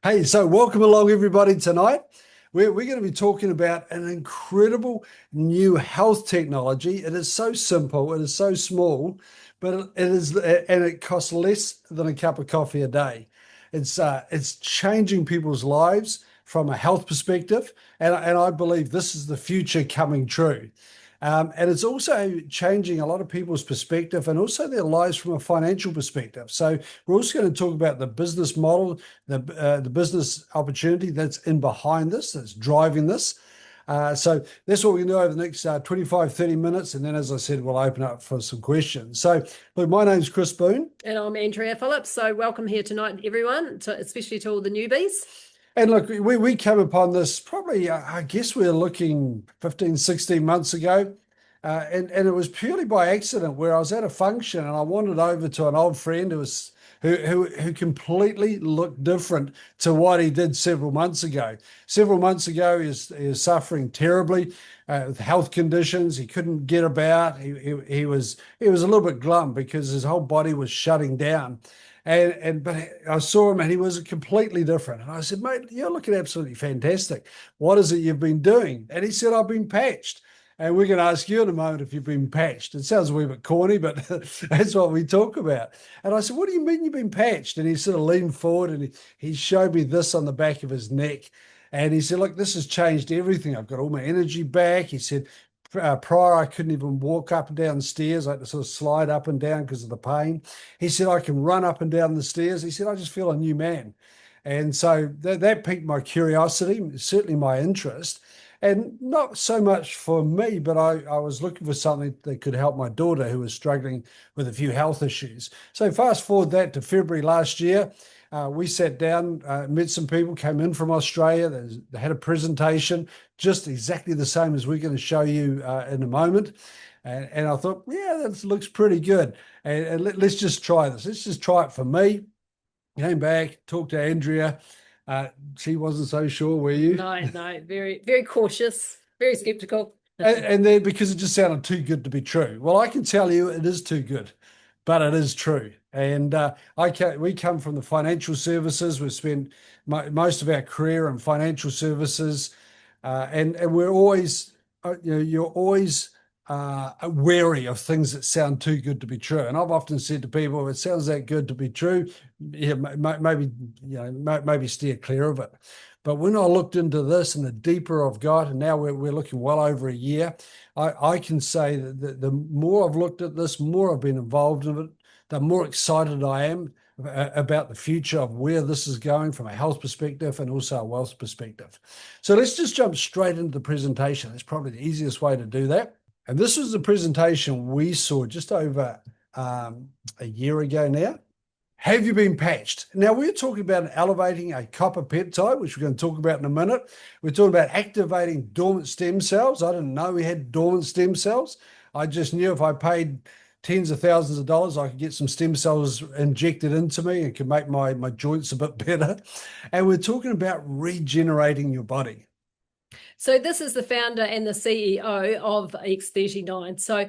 Hey, so welcome along, everybody. Tonight, we're going to be talking about an incredible new health technology. It is so simple, it is so small, but and it costs less than a cup of coffee a day. It's changing people's lives from a health perspective, and I believe this is the future coming true. And it's also changing a lot of people's perspective and also their lives from a financial perspective. So we're also going to talk about the business model, the business opportunity that's in behind this, that's driving this. So that's what we can do over the next 25, 30 minutes. And then, as I said, we'll open up for some questions. So, look, my name's Chris Boone. And I'm Andrea Phillips. So welcome here tonight, everyone, especially to all the newbies. And look, we came upon this probably, I guess we're looking 15, 16 months ago. And it was purely by accident where I was at a function and I wandered over to an old friend who completely looked different to what he did several months ago. Several months ago, he was suffering terribly with health conditions. He couldn't get about. He was a little bit glum because his whole body was shutting down. But I saw him and he was completely different. And I said, mate, you're looking absolutely fantastic. What is it you've been doing? And he said, I've been patched. And we're going to ask you in a moment if you've been patched. It sounds a wee bit corny, but that's what we talk about. And I said, what do you mean you've been patched? And he sort of leaned forward and he showed me this on the back of his neck. And he said, look, this has changed everything. I've got all my energy back. He said, prior, I couldn't even walk up and down the stairs. I had to sort of slide up and down because of the pain. He said, I can run up and down the stairs. He said, I just feel a new man. And so that piqued my curiosity, certainly my interest. And not so much for me, but I was looking for something that could help my daughter who was struggling with a few health issues. So fast forward that to February last year, we sat down, met some people, came in from Australia. They had a presentation, just exactly the same as we're going to show you in a moment. And I thought, yeah, that looks pretty good. And let's just try this. Let's just try it for me. Came back, talked to Andrea. She wasn't so sure, were you? No, very, very cautious, very skeptical. And then because it just sounded too good to be true. Well, I can tell you it is too good, but it is true. And we come from the financial services. We've spent most of our career in financial services, and we're always, you're always wary of things that sound too good to be true. And I've often said to people, if it sounds that good to be true, yeah, maybe maybe steer clear of it. But when I looked into this and the deeper I've got, and now we're looking well over a year, I can say that the more I've looked at this, more I've been involved in it, the more excited I am about the future of where this is going from a health perspective and also a wealth perspective. So let's just jump straight into the presentation. That's probably the easiest way to do that. And this was the presentation we saw just over a year ago now. Have you been patched? Now, we're talking about elevating a copper peptide, which we're going to talk about in a minute. We're talking about activating dormant stem cells. I didn't know we had dormant stem cells. I just knew if I paid tens of thousands of dollars, I could get some stem cells injected into me and could make my joints a bit better. And we're talking about regenerating your body. So this is the founder and the CEO of X39. So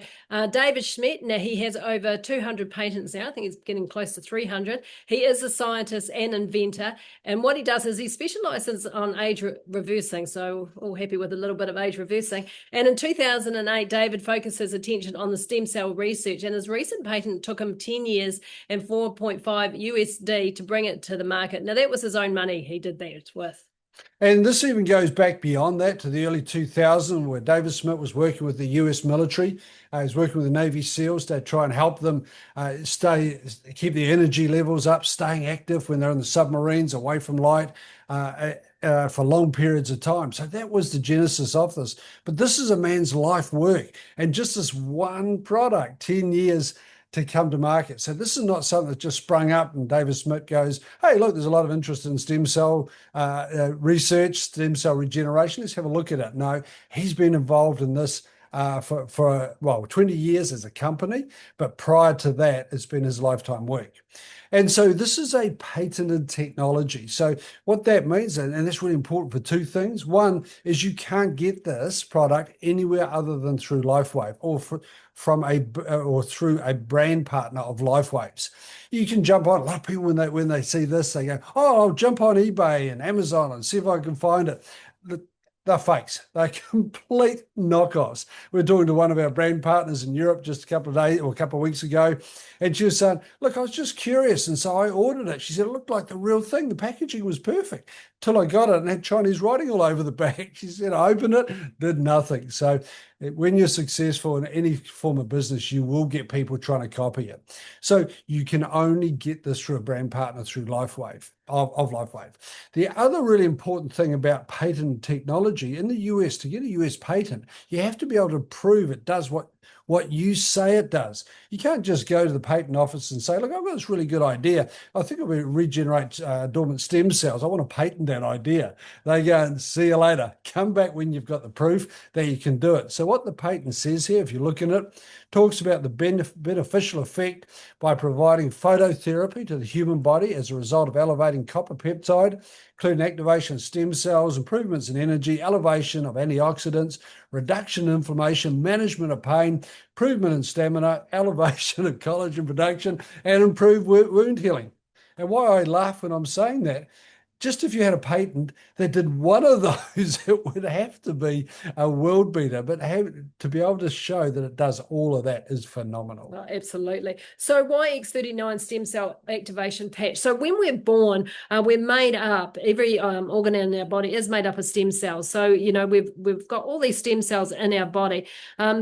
David Schmidt, now he has over 200 patents now. I think he's getting close to 300. He is a scientist and inventor. And what he does is he specializes on age reversing. So all happy with a little bit of age reversing. And in 2008, David focused his attention on the stem cell research. And his recent patent took him 10 years and 4.5 USD to bring it to the market. Now that was his own money he did that with. And this even goes back beyond that to the early 2000s, where David Smith was working with the US military. He was working with the Navy SEALs to try and help them keep their energy levels up, staying active when they're in the submarines, away from light, for long periods of time. So that was the genesis of this. But this is a man's life work. And just this one product, 10 years to come to market. So this is not something that just sprung up and David Smith goes, hey, look, there's a lot of interest in stem cell research, stem cell regeneration. Let's have a look at it. No, he's been involved in this for well 20 years as a company, but prior to that, it's been his lifetime work. And so this is a patented technology. So what that means, and that's really important for two things. One is you can't get this product anywhere other than through LifeWave from or through a brand partner of LifeWaves. You can jump on. A lot of people when they see this, they go, "Oh, I'll jump on eBay and Amazon and see if I can find it." They're fakes. They're complete knockoffs. We're talking to one of our brand partners in Europe just a couple of days or a couple of weeks ago, and she was saying, "Look, I was just curious, and so I ordered it." She said it looked like the real thing. The packaging was perfect till I got it and had Chinese writing all over the back. She said, "I opened it, did nothing." So when you're successful in any form of business, you will get people trying to copy it. So you can only get this through a brand partner through LifeWave of LifeWave. The other really important thing about patent technology in the US, to get a US patent, you have to be able to prove it does what you say it does. You can't just go to the patent office and say, "Look, I've got this really good idea. I think it will regenerate dormant stem cells. I want to patent that idea." They go and "See you later. Come back when you've got the proof that you can do it." So what the patent says here, if you look in it, talks about the beneficial effect by providing phototherapy to the human body as a result of elevating copper peptide, including activation of stem cells, improvements in energy, elevation of antioxidants, reduction in inflammation, management of pain, improvement in stamina, elevation of collagen production, and improved wound healing. And why I laugh when I'm saying that, just if you had a patent that did one of those, it would have to be a world beater. But to be able to show that it does all of that is phenomenal. Oh, absolutely. So why X39 stem cell activation patch? So when we're born, we're made up. Every organ in our body is made up of stem cells. So we've got all these stem cells in our body.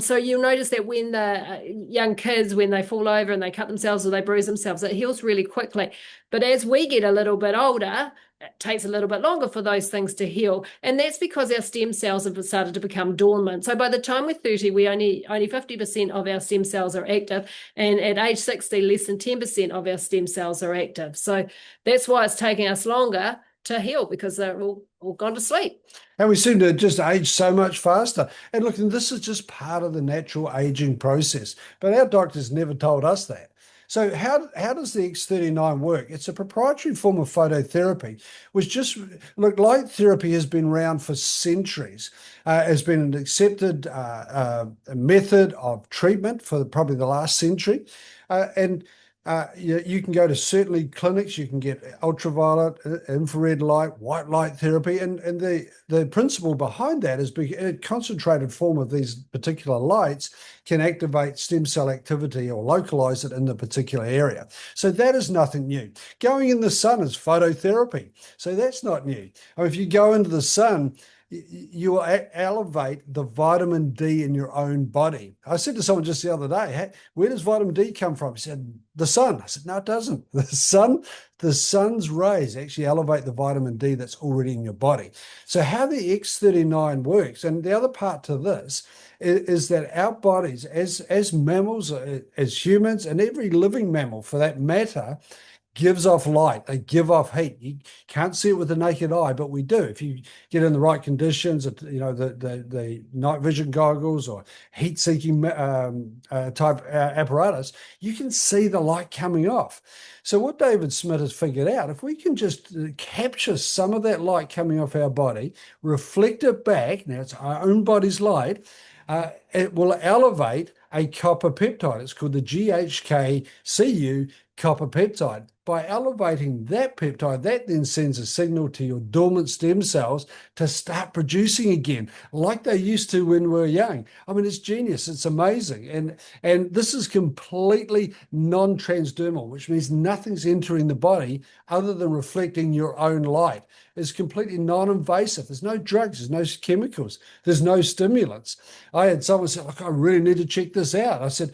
So you'll notice that when the young kids, when they fall over and they cut themselves or they bruise themselves, it heals really quickly. But as we get a little bit older, it takes a little bit longer for those things to heal. And that's because our stem cells have started to become dormant. So by the time we're 30, we only 50% of our stem cells are active. And at age 60, less than 10% of our stem cells are active. So that's why it's taking us longer to heal, because they're all gone to sleep. And we seem to just age so much faster. And look, this is just part of the natural aging process. But our doctors never told us that. So how does the X39 work? It's a proprietary form of phototherapy, light therapy has been around for centuries. Has been an accepted method of treatment for probably the last century. And you can go to certainly clinics, you can get ultraviolet, infrared light, white light therapy, and the principle behind that is a concentrated form of these particular lights can activate stem cell activity or localize it in the particular area. So that is nothing new. Going in the sun is phototherapy, so that's not new. I mean, if you go into the sun, you will elevate the vitamin D in your own body. I said to someone just the other day, "Hey, where does vitamin D come from?" He said, "The sun." I said, "No, it doesn't. The sun's rays actually elevate the vitamin D that's already in your body." So how the X39 works, and the other part to this is that our bodies, as mammals, as humans, and every living mammal for that matter, gives off light. They give off heat. You can't see it with the naked eye, but we do. If you get in the right conditions, the night vision goggles or heat-seeking type apparatus, you can see the light coming off. So what David Smith has figured out, if we can just capture some of that light coming off our body, reflect it back, now it's our own body's light, it will elevate a copper peptide. It's called the GHK-Cu copper peptide. By elevating that peptide, that then sends a signal to your dormant stem cells to start producing again, like they used to when we were young. I mean, it's genius. It's amazing. And this is completely non-transdermal, which means nothing's entering the body other than reflecting your own light. It's completely non-invasive. There's no drugs, there's no chemicals, there's no stimulants. I had someone say, "Look, I really need to check this out." I said,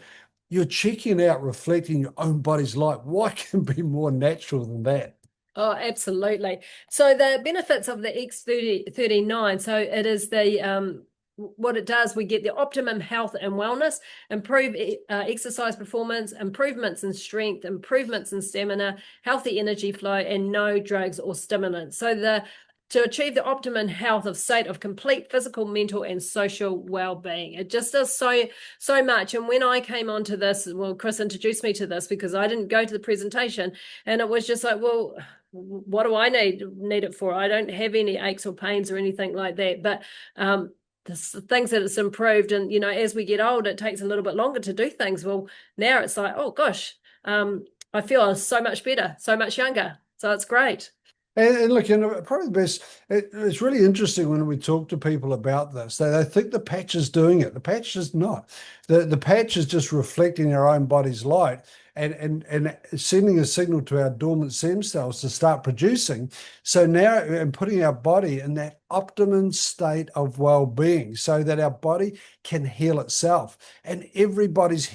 "You're checking out reflecting your own body's light. What can be more natural than that?" Oh, absolutely. So the benefits of the X39, so it is what it does, we get the optimum health and wellness, improve exercise performance, improvements in strength, improvements in stamina, healthy energy flow, and no drugs or stimulants. So the to achieve the optimum health of state of complete physical, mental, and social well-being. It just does so much. And when I came onto this, well, Chris introduced me to this because I didn't go to the presentation, and it was just like, well, what do I need it for? I don't have any aches or pains or anything like that. But the things that it's improved, and as we get older, it takes a little bit longer to do things. Well, now it's like, oh gosh, I feel so much better, so much younger. So it's great. And look, probably the best, it's really interesting when we talk to people about this. They think the patch is doing it. The patch is not. The patch is just reflecting our own body's light and sending a signal to our dormant stem cells to start producing. So now, and putting our body in that optimum state of well-being so that our body can heal itself. And everybody's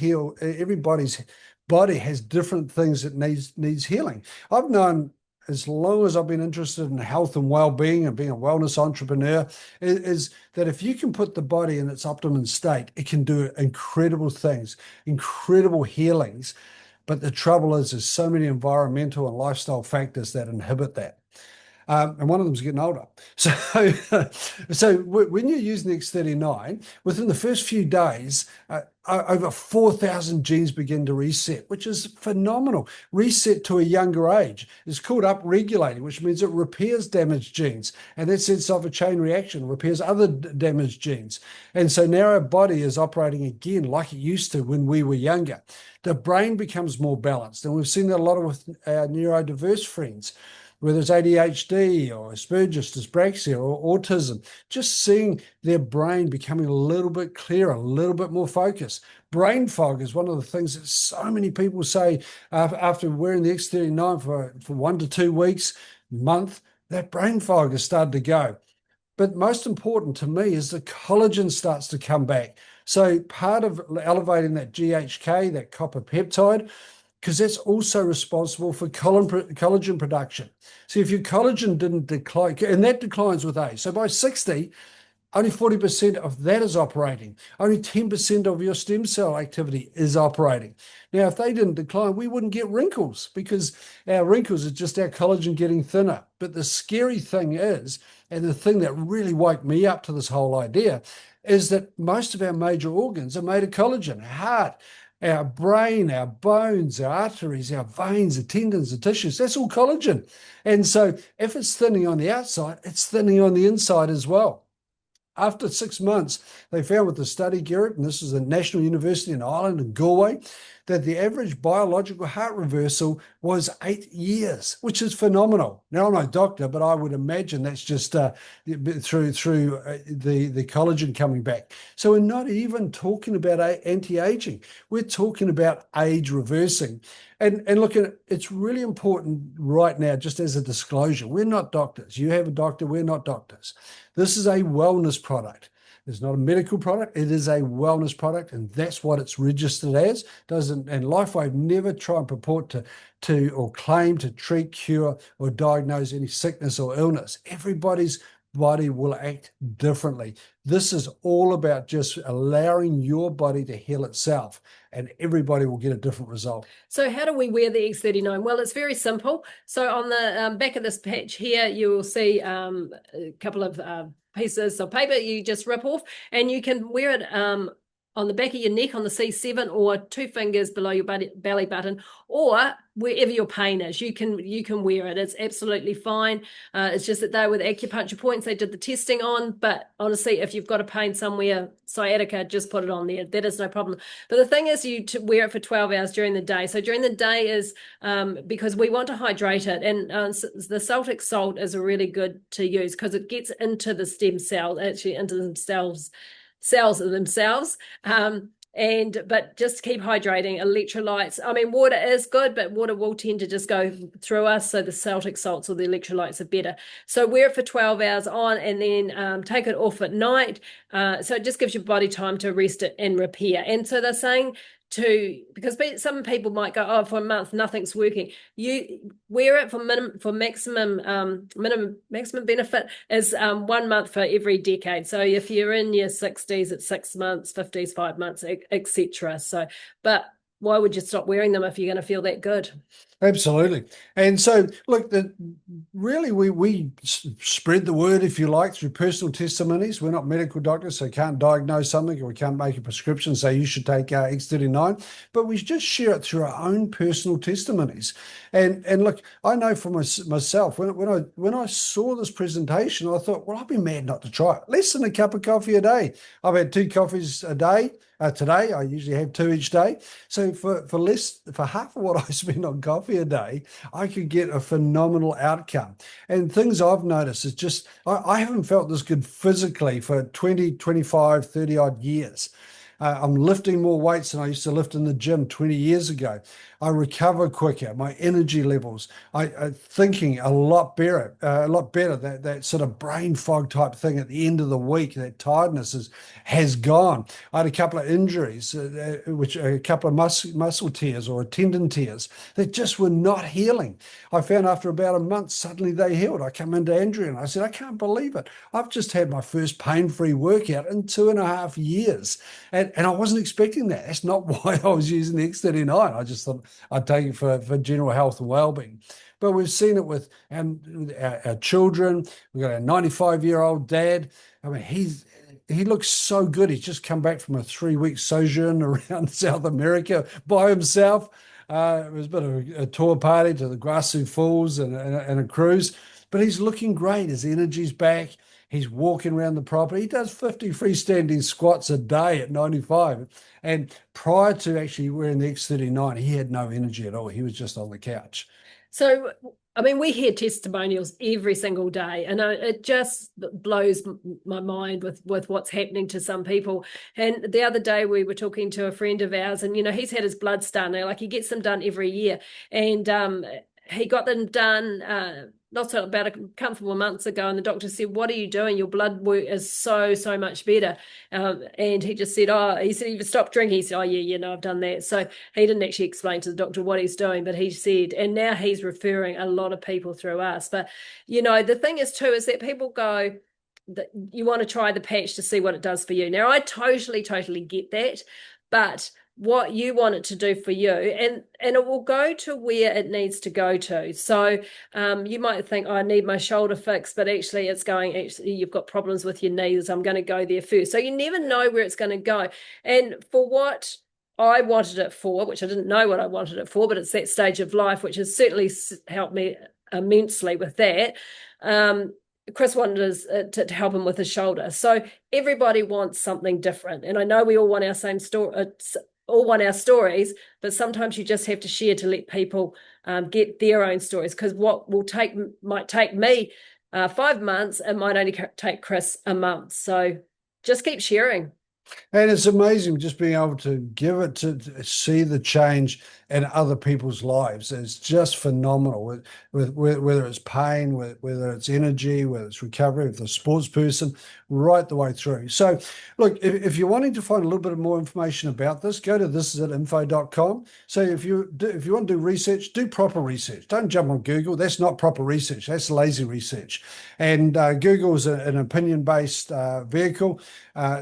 body has different things that needs healing. I've known, as long as I've been interested in health and well-being and being a wellness entrepreneur, is that if you can put the body in its optimum state, it can do incredible things, incredible healings. But the trouble is, there's so many environmental and lifestyle factors that inhibit that. And one of them is getting older. So when you're using the X39, within the first few days, over 4,000 genes begin to reset, which is phenomenal. Reset to a younger age. It's called upregulating, which means it repairs damaged genes, and that sets off a chain reaction, repairs other damaged genes. And so now our body is operating again like it used to when we were younger. The brain becomes more balanced, and we've seen that a lot with our neurodiverse friends, whether it's ADHD or Asperger's, dyspraxia, or autism, just seeing their brain becoming a little bit clearer, a little bit more focused. Brain fog is one of the things that so many people say after wearing the X39 for 1 to 2 weeks, month, that brain fog has started to go. But most important to me is the collagen starts to come back. So part of elevating that GHK, that copper peptide, because that's also responsible for collagen production. So if your collagen didn't decline, and that declines with age. So by 60, only 40% of that is operating. Only 10% of your stem cell activity is operating. Now, if they didn't decline, we wouldn't get wrinkles, because our wrinkles are just our collagen getting thinner. But the scary thing is, and the thing that really woke me up to this whole idea, is that most of our major organs are made of collagen. Our heart, our brain, our bones, our arteries, our veins, the tendons, the tissues, that's all collagen. And so if it's thinning on the outside, it's thinning on the inside as well. After 6 months, they found with the study, Garrett, and this is a National University in Ireland in Galway, that the average biological heart reversal was 8 years, which is phenomenal. Now, I'm no doctor, but I would imagine that's just through the collagen coming back. So we're not even talking about anti-aging. We're talking about age reversing. And look, it's really important right now, just as a disclosure, we're not doctors. You have a doctor, we're not doctors. This is a wellness product. It's not a medical product. It is a wellness product, and that's what it's registered as. And LifeWave never try and purport to or claim to treat, cure, or diagnose any sickness or illness. Everybody's body will act differently. This is all about just allowing your body to heal itself, and everybody will get a different result. So how do we wear the X39? Well, it's very simple. So on the back of this patch here, you will see a couple of pieces of paper you just rip off, and you can wear it on the back of your neck on the C7, or 2 fingers below your belly button, or wherever your pain is. You can wear it. It's absolutely fine. It's just that they with acupuncture points they did the testing on, but honestly, if you've got a pain somewhere, sciatica, just put it on there. That is no problem. But the thing is, you wear it for 12 hours during the day. So during the day is because we want to hydrate it, and the Celtic salt is a really good to use because it gets into the stem cell, actually into themselves. Cells themselves, but just keep hydrating. Electrolytes, I mean, water is good, but water will tend to just go through us, so the Celtic salts or the electrolytes are better. So wear it for 12 hours on, and then take it off at night, so it just gives your body time to rest it and repair. And so they're saying because some people might go, oh, for a month nothing's working. You wear it for maximum benefit is 1 month for every decade. So if you're in your 60s, it's 6 months, 50s 5 months, etc. So, but why would you stop wearing them if you're going to feel that good? Absolutely. And so, look, really, we spread the word, if you like, through personal testimonies. We're not medical doctors, so can't diagnose something or we can't make a prescription, say you should take X39, but we just share it through our own personal testimonies. And look, I know for myself, when I saw this presentation, I thought, well, I'd be mad not to try it. Less than a cup of coffee a day. I've had 2 coffees a day. Today, I usually have 2 each day. So for half of what I spend on coffee a day, I could get a phenomenal outcome. And things I've noticed is just I haven't felt this good physically for 20, 25, 30 odd years. I'm lifting more weights than I used to lift in the gym 20 years ago. I recover quicker. My energy levels, I thinking a lot better, a lot better. That sort of brain fog type thing at the end of the week, that tiredness has gone. I had a couple of injuries, which a couple of muscle tears or tendon tears that just were not healing. I found after about a month, suddenly they healed. I come into Andrea and I said, I can't believe it. I've just had my first pain-free workout in 2.5 years. And I wasn't expecting that. That's not why I was using the X39. I just thought I'd take it for general health and well-being. But we've seen it with our children. We've got our 95-year-old dad. I mean, he looks so good. He's just come back from a 3-week sojourn around South America by himself. It was a bit of a tour party to the Grasu Falls and a cruise, but he's looking great. His energy's back. He's walking around the property. He does 50 freestanding squats a day at 95. And prior to actually wearing the X39, he had no energy at all. He was just on the couch. So, I mean, we hear testimonials every single day, and it just blows my mind with what's happening to some people. And the other day, we were talking to a friend of ours, and he's had his bloods done. Like he gets them done every year, and he got them done. Not so about a couple of months ago, and the doctor said, "What are you doing? Your blood work is so much better." And he just said, "Oh," he said, "You've stopped drinking." He said, "Oh yeah, I've done that." So he didn't actually explain to the doctor what he's doing, but he said, and now he's referring a lot of people through us. But the thing is too is that people go that you want to try the patch to see what it does for you. Now I totally get that, but what you want it to do for you, and it will go to where it needs to go to. So you might think, oh, I need my shoulder fixed, but actually you've got problems with your knees. I'm going to go there first. So you never know where it's going to go. And for what I wanted it for, which I didn't know what I wanted it for, but it's that stage of life, which has certainly helped me immensely with that. Chris wanted us to help him with his shoulder. So everybody wants something different. And I know we all want our same story, all want our stories, but sometimes you just have to share to let people get their own stories, because what might take me 5 months, it might only take Chris a month. So just keep sharing. And it's amazing just being able to give it to see the change in other people's lives. It's just phenomenal with whether it's pain, whether it's energy, whether it's recovery, if the sports person, right the way through. So look, if you're wanting to find a little bit more information about this, go to thisisatinfo.com. So if you want to do research, do proper research. Don't jump on Google. That's not proper research. That's lazy research. And Google is an opinion-based vehicle,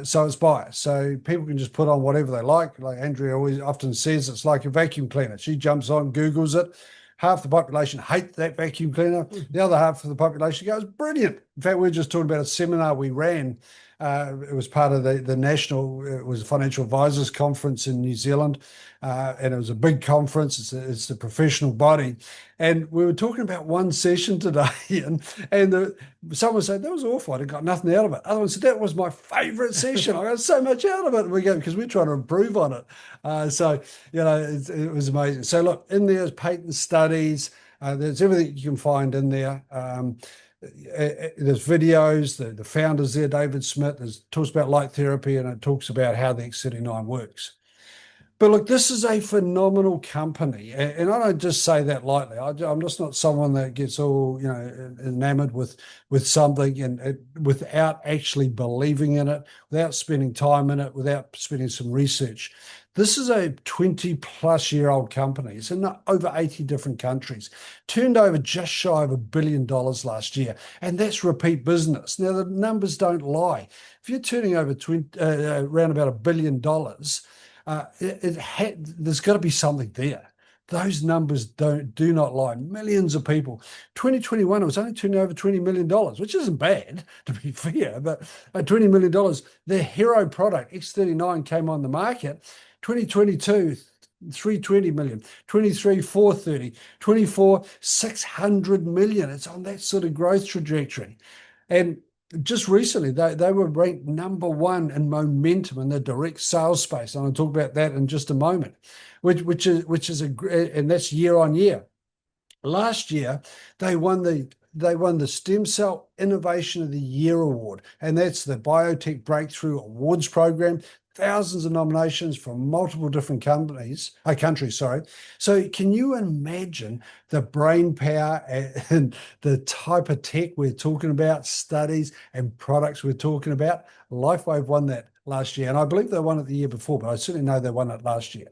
so it's biased. So people can just put on whatever they like. Like Andrea always often says, it's like a vacuum cleaner. She jumps on, Googles it. Half the population hate that vacuum cleaner. The other half of the population goes, brilliant. In fact, we were just talking about a seminar we ran. It was part of the national, it was a financial advisors conference in New Zealand. And it was a big conference. It's a professional body. And we were talking about one session today, and someone said, that was awful. I got nothing out of it. Other one said, that was my favorite session. I got so much out of it. We go, because we're trying to improve on it. So, it was amazing. So look, in there's patent studies. There's everything you can find in there. There's videos, the founders there, David Smith, talks about light therapy, and it talks about how the X39 works. But look, this is a phenomenal company, and I don't just say that lightly. I'm just not someone that gets all enamored with something and without actually believing in it, without spending time in it, without spending some research. This is a 20-plus-year-old company. It's in over 80 different countries, turned over just shy of $1 billion last year, and that's repeat business. Now, the numbers don't lie. If you're turning over around about $1 billion, there's got to be something there. Those numbers do not lie. Millions of people. 2021, it was only turning over $20 million, which isn't bad, to be fair, but at $20 million, their hero product, X39, came on the market. 2022, 320 million, 23, 430, 24, 600 million. It's on that sort of growth trajectory. And just recently, they were ranked #1 in momentum in the direct sales space. And I'll talk about that in just a moment, which is and that's year on year. Last year, they won the Stem Cell Innovation of the Year award, and that's the Biotech Breakthrough Awards program. Thousands of nominations from multiple different countries. Sorry. So can you imagine the brain power and the type of tech we're talking about, studies and products we're talking about? LifeWave won that last year, and I believe they won it the year before, but I certainly know they won it last year.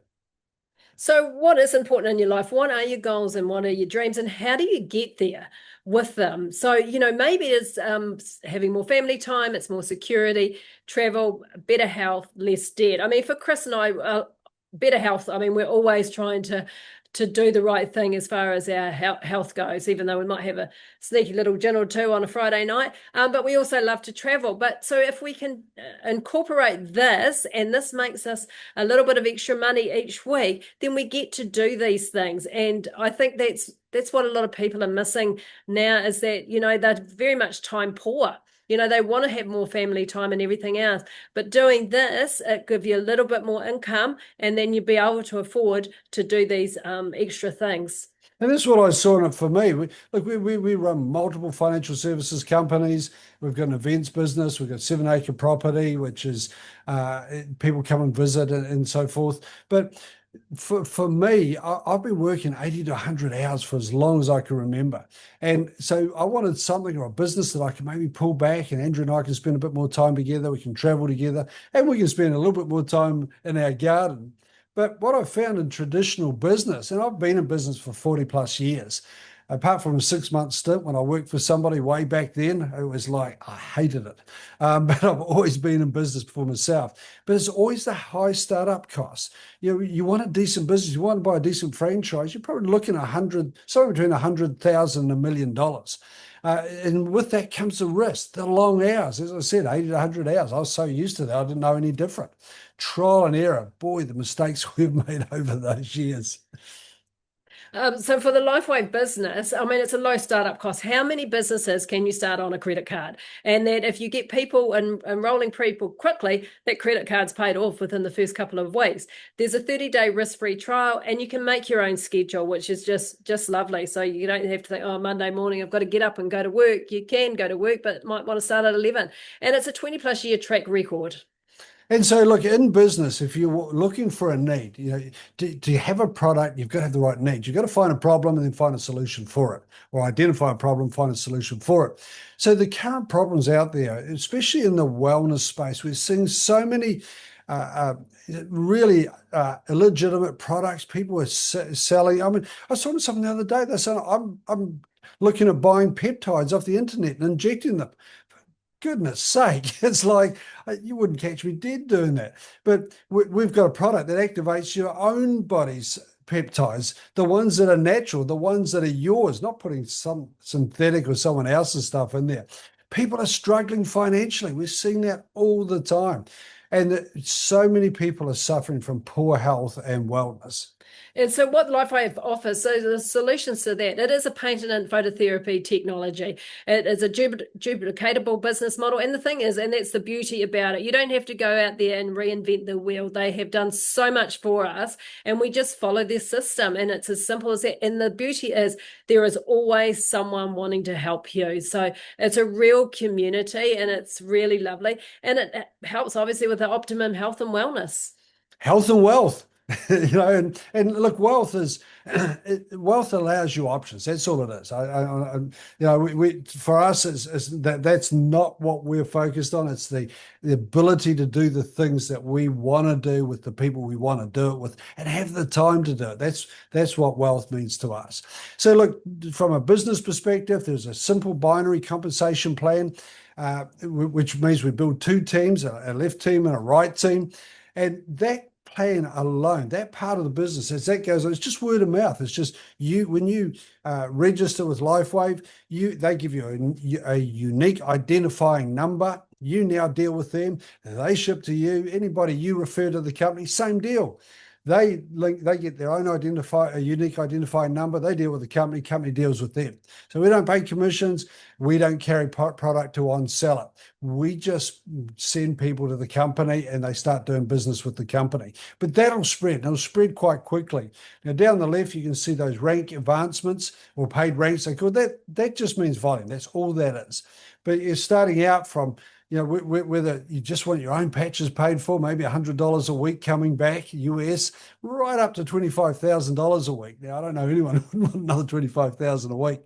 So, what is important in your life? What are your goals and what are your dreams? And how do you get there with them? So, maybe it's having more family time, it's more security, travel, better health, less debt. I mean, for Chris and I, better health, I mean, we're always trying to do the right thing as far as our health goes, even though we might have a sneaky little gin or two on a Friday night. But we also love to travel. But so if we can incorporate this, and this makes us a little bit of extra money each week, then we get to do these things. And I think that's what a lot of people are missing now, is that, they're very much time poor. They want to have more family time and everything else, but doing this, it gives you a little bit more income, and then you'll be able to afford to do these extra things. And that's what I saw in it for me. We run multiple financial services companies. We've got an events business. We've got 7 Acre Property, which is people come and visit and so forth. But for me, I've been working 80 to 100 hours for as long as I can remember. And so I wanted something, or a business, that I can maybe pull back, and Andrea and I can spend a bit more time together. We can travel together, and we can spend a little bit more time in our garden. But what I've found in traditional business, and I've been in business for 40 plus years, apart from a 6-month stint when I worked for somebody way back then, it was like, I hated it. But I've always been in business for myself. But it's always the high startup costs. You want a decent business, you want to buy a decent franchise, you're probably looking at somewhere between 100,000 and $1 million. And with that comes the risk, the long hours. As I said, 80 to 100 hours. I was so used to that, I didn't know any different. Trial and error. Boy, the mistakes we've made over those years. So for the LifeWave business, I mean, it's a low startup cost. How many businesses can you start on a credit card? And that if you get people and enrolling people quickly, that credit card's paid off within the first couple of weeks. There's a 30-day risk-free trial, and you can make your own schedule, which is just lovely. So you don't have to think, oh, Monday morning, I've got to get up and go to work. You can go to work, but might want to start at 11. And it's a 20-plus year track record. And so, look, in business, if you're looking for a need, to have a product, you've got to have the right needs. You've got to find a problem and then find a solution for it, or identify a problem, find a solution for it. So the current problems out there, especially in the wellness space, we're seeing so many really illegitimate products people are selling. I mean, I saw something the other day. They said, I'm looking at buying peptides off the internet and injecting them. Goodness sake, it's like you wouldn't catch me dead doing that. But we've got a product that activates your own body's peptides, the ones that are natural, the ones that are yours, not putting some synthetic or someone else's stuff in there. People are struggling financially. We're seeing that all the time. And so many people are suffering from poor health and wellness. And so what LifeWave offers, so the solutions to that, it is a patented phototherapy technology. It is a duplicatable business model. And the thing is, and that's the beauty about it, you don't have to go out there and reinvent the wheel. They have done so much for us, and we just follow their system. And it's as simple as that. And the beauty is there is always someone wanting to help you. So it's a real community, and it's really lovely. And it helps obviously with the optimum health and wellness. Health and wealth. And look, wealth allows you options. That's all it is. We for us is that's not what we're focused on. It's the ability to do the things that we want to do with the people we want to do it with, and have the time to do it. That's what wealth means to us. So look, from a business perspective, there's a simple binary compensation plan, which means we build 2 teams, a left team and a right team, and that plan alone, that part of the business, as that goes on, it's just word of mouth. It's just you, when you register with LifeWave, they give you a unique identifying number. You now deal with them. They ship to you. Anybody you refer to the company, same deal. They get their own a unique identifying number. They deal with the company deals with them. So we don't pay commissions. We don't carry product to on sell it. We just send people to the company and they start doing business with the company. But that'll spread. It'll spread quite quickly. Now down the left, you can see those rank advancements or paid ranks. They call that just means volume. That's all that is. But you're starting out from whether you just want your own patches paid for, maybe $100 a week coming back, US, right up to $25,000 a week. Now, I don't know anyone who would want another $25,000 a week.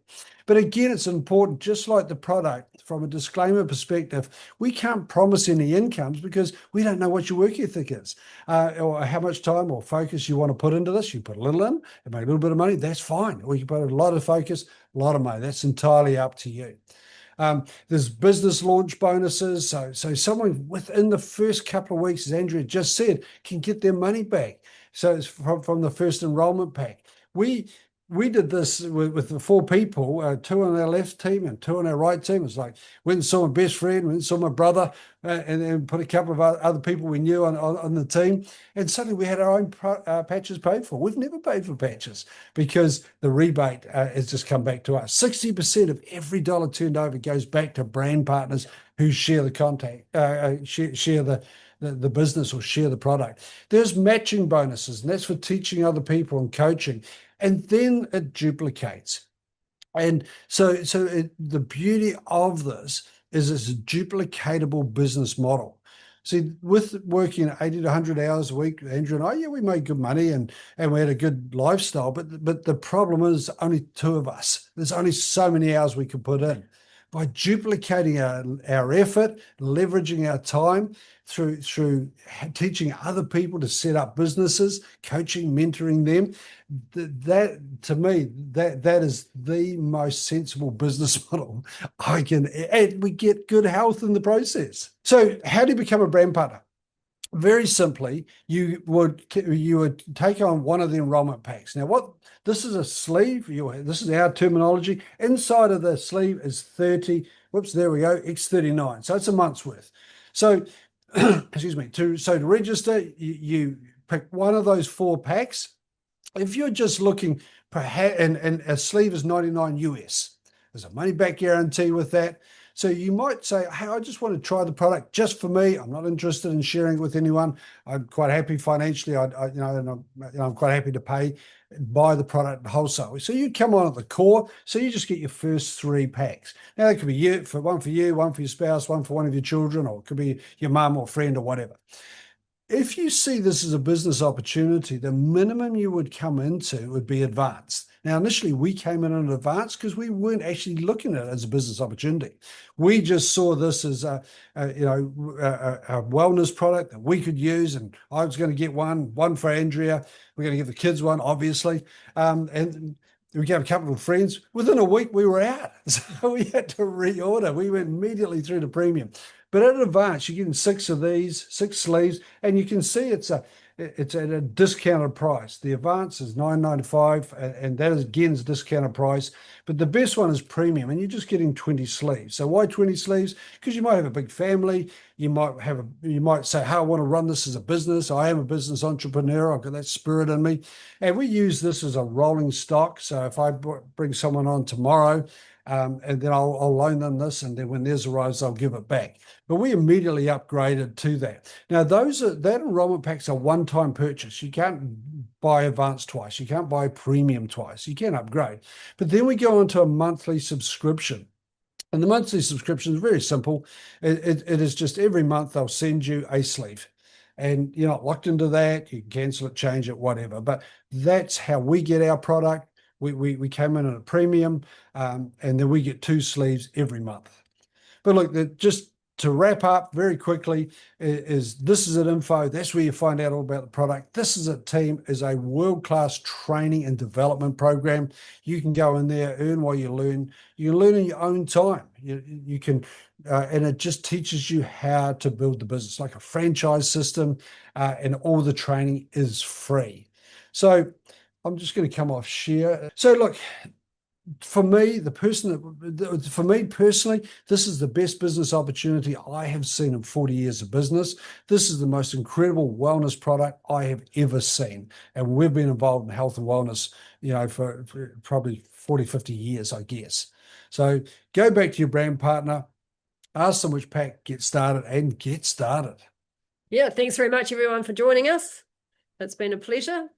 But again, it's important, just like the product, from a disclaimer perspective, we can't promise any incomes because we don't know what your work ethic is, or how much time or focus you want to put into this. You put a little in and make a little bit of money, that's fine. Or you put a lot of focus, a lot of money. That's entirely up to you. There's business launch bonuses. So someone within the first couple of weeks, as Andrea just said, can get their money back. So it's from the first enrollment pack. We did this with the 4 people, 2 on our left team and 2 on our right team. It's like went and saw my best friend, went and saw my brother, and then put a couple of other people we knew on the team. And suddenly we had our own patches paid for. We've never paid for patches because the rebate has just come back to us. 60% of every dollar turned over goes back to brand partners who share the contact, share the business or share the product. There's matching bonuses, and that's for teaching other people and coaching. And then it duplicates. And so the beauty of this is it's a duplicatable business model. See, with working 80 to 100 hours a week, Andrew and I, yeah, we made good money and we had a good lifestyle, but the problem is only 2 of us. There's only so many hours we can put in. By duplicating our effort, leveraging our time through teaching other people to set up businesses, coaching, mentoring them, that to me, that is the most sensible business model I can, and we get good health in the process. So how do you become a brand partner? Very simply, you would take on one of the enrollment packs. Now, this is a sleeve. This is our terminology. Inside of the sleeve is 30. Whoops, there we go. X39. So it's a month's worth. So, excuse me. To register, you pick one of those 4 packs. If you're just looking, perhaps, and a sleeve is 99 US. There's a money back guarantee with that. So you might say, hey, I just want to try the product just for me. I'm not interested in sharing it with anyone. I'm quite happy financially. I'm quite happy to buy the product wholesale. So you come on at the core. So you just get your first 3 packs. Now that could be one for you, one for your spouse, one for one of your children, or it could be your mum or friend or whatever. If you see this as a business opportunity, the minimum you would come into would be advanced. Now, initially, we came in advance because we weren't actually looking at it as a business opportunity. We just saw this as a wellness product that we could use, and I was going to get one for Andrea. We're going to give the kids one, obviously, and we gave a couple of friends. Within a week, we were out, so we had to reorder. We went immediately through to premium. But at advance, you're getting 6 of these, 6 sleeves, and you can see it's at a discounted price. The advance is $9.95, and that is again a discounted price. But the best one is premium, and you're just getting 20 sleeves. So why 20 sleeves? Because you might have a big family. You might say, "Hey, I want to run this as a business. I am a business entrepreneur. I've got that spirit in me." And we use this as a rolling stock. So if I bring someone on tomorrow, and then I'll loan them this, and then when theirs arrives, I'll give it back. But we immediately upgraded to that. Now, that enrollment packs are one-time purchase. You can't buy advance twice. You can't buy premium twice. You can upgrade. But then we go on to a monthly subscription. And the monthly subscription is very simple. It is just every month they'll send you a sleeve. And you're not locked into that. You can cancel it, change it, whatever. But that's how we get our product. We came in at a premium, and then we get 2 sleeves every month. But look, just to wrap up very quickly, is this is an info. That's where you find out all about the product. This is a team, is a world-class training and development program. You can go in there, earn while you learn. You can learn in your own time. You can, and it just teaches you how to build the business like a franchise system, and all the training is free. So I'm just going to come off share. So look, for me, for me personally, this is the best business opportunity I have seen in 40 years of business. This is the most incredible wellness product I have ever seen. And we've been involved in health and wellness, for probably 40, 50 years, I guess. So go back to your brand partner, ask them which pack, get started, and get started. Yeah, thanks very much, everyone, for joining us. It's been a pleasure.